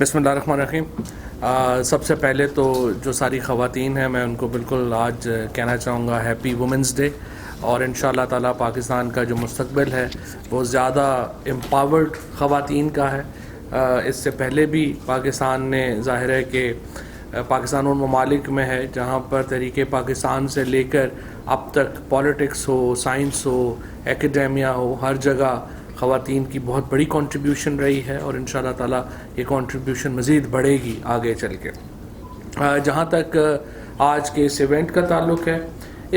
بسم اللہ الرحمن الرحیم۔ سب سے پہلے تو جو ساری خواتین ہیں میں ان کو بالکل آج کہنا چاہوں گا ہیپی وومنس ڈے، اور ان شاء اللہ تعالیٰ پاکستان کا جو مستقبل ہے وہ زیادہ امپاورڈ خواتین کا ہے۔ اس سے پہلے بھی پاکستان نے ظاہر ہے کہ پاکستان ان ممالک میں ہے جہاں پر تحریک پاکستان سے لے کر اب تک پالیٹکس ہو، سائنس ہو، ایکیڈیمیا ہو، ہر جگہ خواتین کی بہت بڑی کنٹریبیوشن رہی ہے، اور ان شاء اللہ تعالیٰ یہ کنٹریبیوشن مزید بڑھے گی آگے چل کے۔ جہاں تک آج کے اس ایونٹ کا تعلق ہے،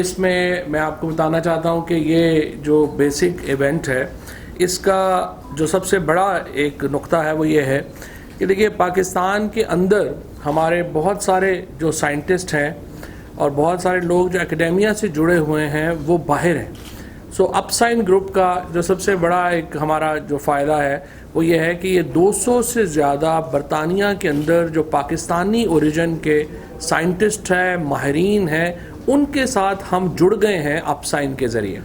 اس میں آپ کو بتانا چاہتا ہوں کہ یہ جو بیسک ایونٹ ہے اس کا جو سب سے بڑا ایک نقطہ ہے وہ یہ ہے کہ دیکھیے پاکستان کے اندر ہمارے بہت سارے جو سائنٹسٹ ہیں اور بہت سارے لوگ جو اکیڈیمیا سے جڑے ہوئے ہیں وہ باہر ہیں۔ سو اپ سائن گروپ کا جو سب سے بڑا ایک ہمارا جو فائدہ ہے وہ یہ ہے کہ یہ 200 سے زیادہ برطانیہ کے اندر جو پاکستانی اوریجن کے سائنٹسٹ ہیں، ماہرین ہیں، ان کے ساتھ ہم جڑ گئے ہیں اپ سائن کے ذریعے۔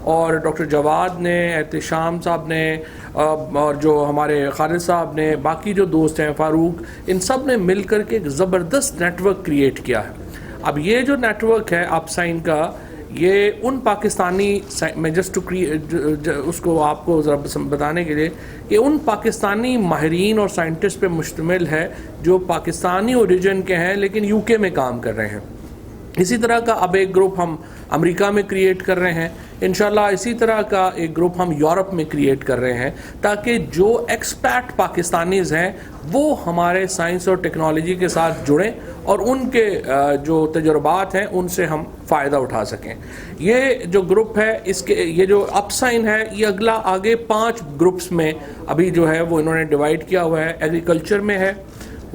اور ڈاکٹر جواد نے، احتشام صاحب نے، اور جو ہمارے خالد صاحب نے، باقی جو دوست ہیں، فاروق، ان سب نے مل کر کے ایک زبردست نیٹ ورک کریٹ کیا ہے۔ اب یہ جو نیٹ ورک ہے اپ سائن کا، یہ ان پاکستانی، میں جسٹ اس کو آپ کو ذرا بتانے کے لیے کہ ان پاکستانی ماہرین اور سائنٹسٹ پہ مشتمل ہے جو پاکستانی اوریجن کے ہیں لیکن یو کے میں کام کر رہے ہیں۔ اسی طرح کا اب ایک گروپ ہم امریکہ میں کریٹ کر رہے ہیں، انشاءاللہ اسی طرح کا ایک گروپ ہم یورپ میں کریٹ کر رہے ہیں، تاکہ جو ایکسپیٹ پاکستانیز ہیں وہ ہمارے سائنس اور ٹیکنالوجی کے ساتھ جڑیں اور ان کے جو تجربات ہیں ان سے ہم فائدہ اٹھا سکیں۔ یہ جو گروپ ہے، اس کے یہ جو اپ سائن ہے، یہ اگلا آگے 5 گروپس میں ابھی جو ہے وہ انہوں نے ڈیوائیڈ کیا ہوا ہے۔ ایگریکلچر میں ہے،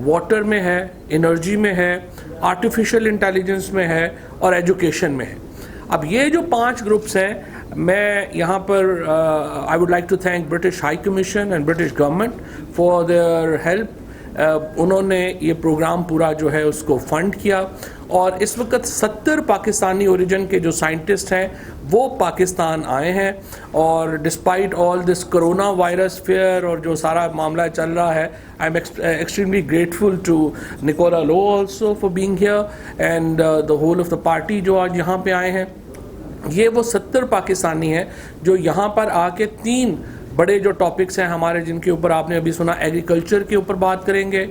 واٹر میں ہے، انرجی میں ہے، آرٹیفیشل انٹیلیجنس میں ہے، اور ایجوکیشن میں ہے۔ اب یہ جو 5 گروپس ہیں، میں یہاں پر I would like to thank British High Commission and British government for their help. انہوں نے یہ پروگرام پورا جو ہے اس کو فنڈ کیا، اور اس وقت 70 پاکستانی اوریجن کے جو سائنٹسٹ ہیں وہ پاکستان آئے ہیں، اور despite all this corona virus fear اور جو سارا معاملہ چل رہا ہے، I am extremely grateful to Nicola Lowe also for being here and the whole of the party جو آج یہاں پہ آئے ہیں۔ یہ وہ 70 پاکستانی ہیں جو یہاں پر آ کے 3 بڑے جو ٹاپکس ہیں ہمارے، جن کے اوپر آپ نے ابھی سنا، ایگریکلچر کے اوپر بات کریں گے،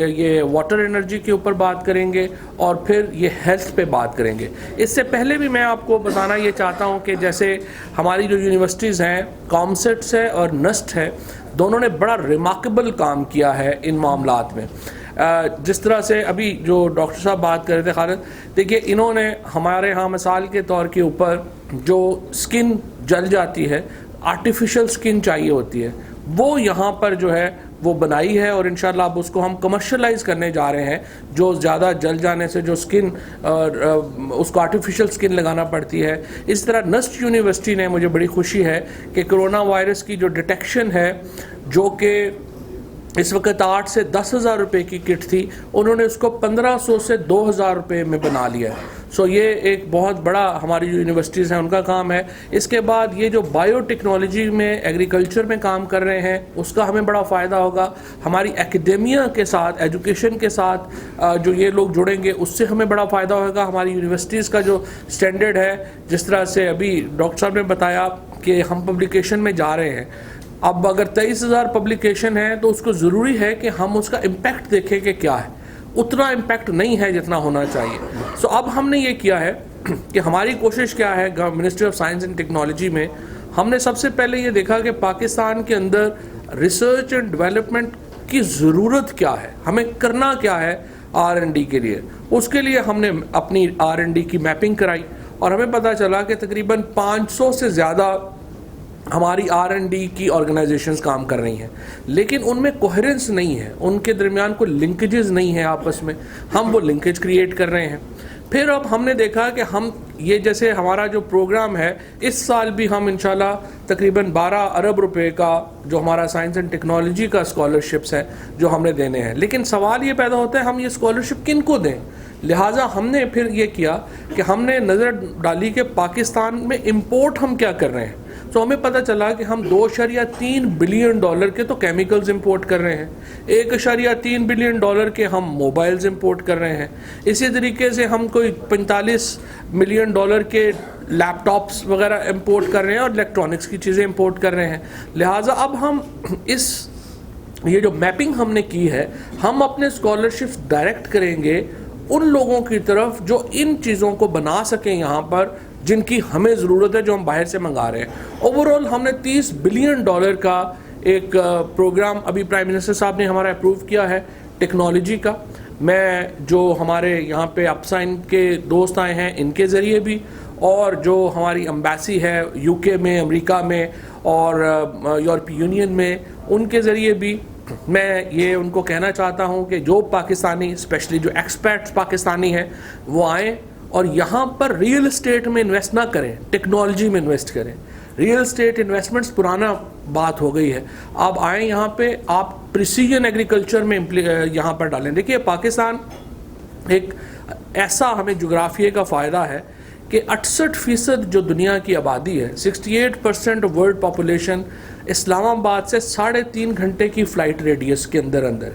یہ واٹر انرجی کے اوپر بات کریں گے، اور پھر یہ ہیلتھ پہ بات کریں گے۔ اس سے پہلے بھی میں آپ کو بتانا یہ چاہتا ہوں کہ جیسے ہماری جو یونیورسٹیز ہیں، کامسٹس ہے اور نسٹ ہے، دونوں نے بڑا ریمارکیبل کام کیا ہے ان معاملات میں۔ جس طرح سے ابھی جو ڈاکٹر صاحب بات کر رہے تھے خالد، دیکھیے انہوں نے ہمارے ہاں مثال کے طور کے اوپر جو سکن جل جاتی ہے، آرٹیفیشل سکن چاہیے ہوتی ہے، وہ یہاں پر جو ہے وہ بنائی ہے، اور انشاءاللہ اب اس کو ہم کمرشلائز کرنے جا رہے ہیں۔ جو زیادہ جل جانے سے جو سکن، اس کو آرٹیفیشل سکن لگانا پڑتی ہے، اس طرح نسٹ یونیورسٹی نے، مجھے بڑی خوشی ہے کہ کرونا وائرس کی جو ڈیٹیکشن ہے، جو کہ اس وقت 8 سے 10,000 روپے کی کٹ تھی، انہوں نے اس کو 1500 سے 2000 روپے میں بنا لیا ہے۔ سو یہ ایک بہت بڑا ہماری جو یونیورسٹیز ہیں ان کا کام ہے۔ اس کے بعد یہ جو بائیو ٹیکنالوجی میں، ایگریکلچر میں کام کر رہے ہیں، اس کا ہمیں بڑا فائدہ ہوگا۔ ہماری ایکیڈیمیا کے ساتھ، ایجوکیشن کے ساتھ جو یہ لوگ جڑیں گے، اس سے ہمیں بڑا فائدہ ہوگا۔ ہماری یونیورسٹیز کا جو سٹینڈرڈ ہے، جس طرح سے ابھی ڈاکٹر صاحب نے بتایا کہ ہم پبلیکیشن میں جا رہے ہیں، اب اگر 23,000 پبلیکیشن ہے تو اس کو ضروری ہے کہ ہم اس کا امپیکٹ دیکھیں کہ کیا ہے۔ اتنا امپیکٹ نہیں ہے جتنا ہونا چاہیے۔ سو اب ہم نے یہ کیا ہے کہ ہماری کوشش کیا ہے ministry of science and technology میں، ہم نے سب سے پہلے یہ دیکھا کہ پاکستان کے اندر ریسرچ اینڈ ڈیولپمنٹ کی ضرورت کیا ہے، ہمیں کرنا کیا ہے R&D کے لیے۔ اس کے لیے ہم نے اپنی R&D کی میپنگ کرائی، اور ہمیں پتہ چلا کہ تقریباً 500 سے زیادہ ہماری R&D کی آرگنائزیشنز کام کر رہی ہیں، لیکن ان میں کوہرنس نہیں ہے، ان کے درمیان کوئی لنکیجز نہیں ہے آپس میں۔ ہم وہ لنکیج کریٹ کر رہے ہیں۔ پھر اب ہم نے دیکھا کہ ہم یہ جیسے ہمارا جو پروگرام ہے، اس سال بھی ہم انشاءاللہ تقریباً 12 ارب روپے کا جو ہمارا سائنس اینڈ ٹیکنالوجی کا اسکالرشپس ہے جو ہم نے دینے ہیں، لیکن سوال یہ پیدا ہوتا ہے ہم یہ اسکالرشپ کن کو دیں؟ لہٰذا ہم نے پھر یہ کیا کہ ہم نے نظر ڈالی کہ پاکستان میں امپورٹ ہم کیا کر رہے ہیں۔ تو ہمیں پتہ چلا کہ ہم 2.3 بلین ڈالر کے تو کیمیکلز امپورٹ کر رہے ہیں, 1.3 بلین ڈالر کے ہم موبائلز امپورٹ کر رہے ہیں, اسی طریقے سے ہم کوئی 45 ملین ڈالر کے لیپ ٹاپس وغیرہ امپورٹ کر رہے ہیں اور الیکٹرانکس کی چیزیں امپورٹ کر رہے ہیں. لہٰذا اب ہم یہ جو میپنگ ہم نے کی ہے, ہم اپنے اسکالرشپس ڈائریکٹ کریں گے ان لوگوں کی طرف جو ان چیزوں کو بنا سکیں یہاں پر, جن کی ہمیں ضرورت ہے, جو ہم باہر سے منگا رہے ہیں. اوورآل ہم نے 30 بلین ڈالر کا ایک پروگرام ابھی پرائم منسٹر صاحب نے ہمارا اپروو کیا ہے ٹیکنالوجی کا. میں جو ہمارے یہاں پہ اپسائن کے دوست آئے ہیں ان کے ذریعے بھی, اور جو ہماری امبیسی ہے یو کے میں, امریکہ میں اور یورپی یونین میں, ان کے ذریعے بھی میں یہ ان کو کہنا چاہتا ہوں کہ جو پاکستانی اسپیشلی جو ایکسپیرٹس پاکستانی ہیں وہ آئیں اور یہاں پر ریئل اسٹیٹ میں انویسٹ نہ کریں, ٹیکنالوجی میں انویسٹ کریں. ریئل اسٹیٹ انویسٹمنٹس پرانا بات ہو گئی ہے. آپ آئیں یہاں پہ, آپ پریسیجن ایگریکلچر میں یہاں پر ڈالیں. دیکھیے پاکستان ایک ایسا ہمیں جغرافیے کا فائدہ ہے کہ 68% جو دنیا کی آبادی ہے, 68% ورلڈ پاپولیشن اسلام آباد سے 3.5 گھنٹے کی فلائٹ ریڈیس کے اندر ہے.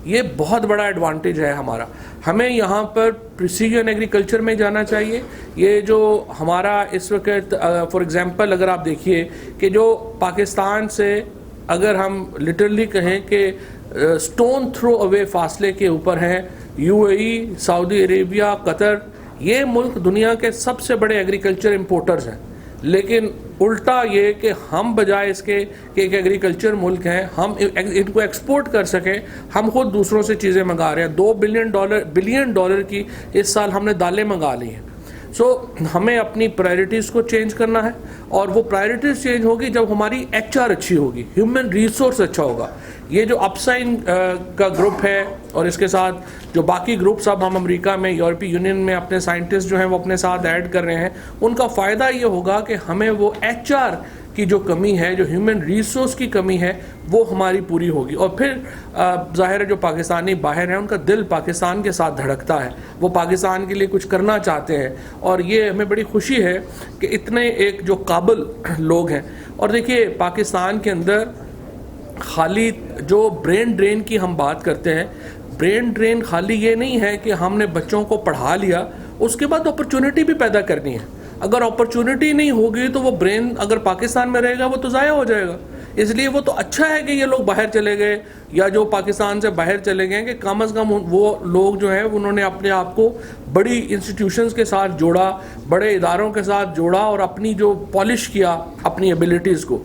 یہ بہت بڑا ایڈوانٹیج ہے ہمارا. ہمیں یہاں پر پریسیجن ایگریکلچر میں جانا چاہیے. یہ جو ہمارا اس وقت فار ایگزامپل اگر آپ دیکھیے کہ جو پاکستان سے اگر ہم لٹرلی کہیں کہ سٹون تھرو اوے فاصلے کے اوپر ہیں یو اے ای, سعودی عربیہ, قطر, یہ ملک دنیا کے سب سے بڑے ایگریکلچر امپورٹرز ہیں. لیکن الٹا یہ کہ ہم بجائے اس کے کہ ایک ایگریکلچر ملک ہیں, ہم ان کو ایکسپورٹ کر سکیں, ہم خود دوسروں سے چیزیں منگا رہے ہیں. 2 بلین ڈالر کی اس سال ہم نے دالیں منگا لی ہیں. سو ہمیں اپنی پرائرٹیز کو چینج کرنا ہے, اور وہ پرائرٹیز چینج ہوگی جب ہماری ایچ آر اچھی ہوگی, ہیومن ریسورس اچھا ہوگا. یہ جو اپسائن کا گروپ ہے اور اس کے ساتھ جو باقی گروپس اب ہم امریکہ میں, یورپی یونین میں اپنے سائنٹسٹ جو ہیں وہ اپنے ساتھ ایڈ کر رہے ہیں, ان کا فائدہ یہ ہوگا کہ ہمیں وہ ایچ آر کی جو کمی ہے, جو ہیومن ریسورس کی کمی ہے, وہ ہماری پوری ہوگی. اور پھر ظاہر ہے جو پاکستانی باہر ہیں ان کا دل پاکستان کے ساتھ دھڑکتا ہے, وہ پاکستان کے لیے کچھ کرنا چاہتے ہیں, اور یہ ہمیں بڑی خوشی ہے کہ اتنے ایک جو قابل لوگ ہیں. اور دیکھیے پاکستان کے اندر خالی جو برین ڈرین کی ہم بات کرتے ہیں, برین ڈرین خالی یہ نہیں ہے کہ ہم نے بچوں کو پڑھا لیا, اس کے بعد اپرچونٹی بھی پیدا کرنی ہے. اگر اپرچونٹی نہیں ہوگی تو وہ برین اگر پاکستان میں رہے گا وہ تو ضائع ہو جائے گا. اس لیے وہ تو اچھا ہے کہ یہ لوگ باہر چلے گئے, یا جو پاکستان سے باہر چلے گئے, کہ کم از کم وہ لوگ جو ہیں انہوں نے اپنے آپ کو بڑی انسٹیٹیوشنز کے ساتھ جوڑا, بڑے اداروں کے ساتھ جوڑا, اور اپنی جو پالش کیا اپنی ایبلٹیز کو.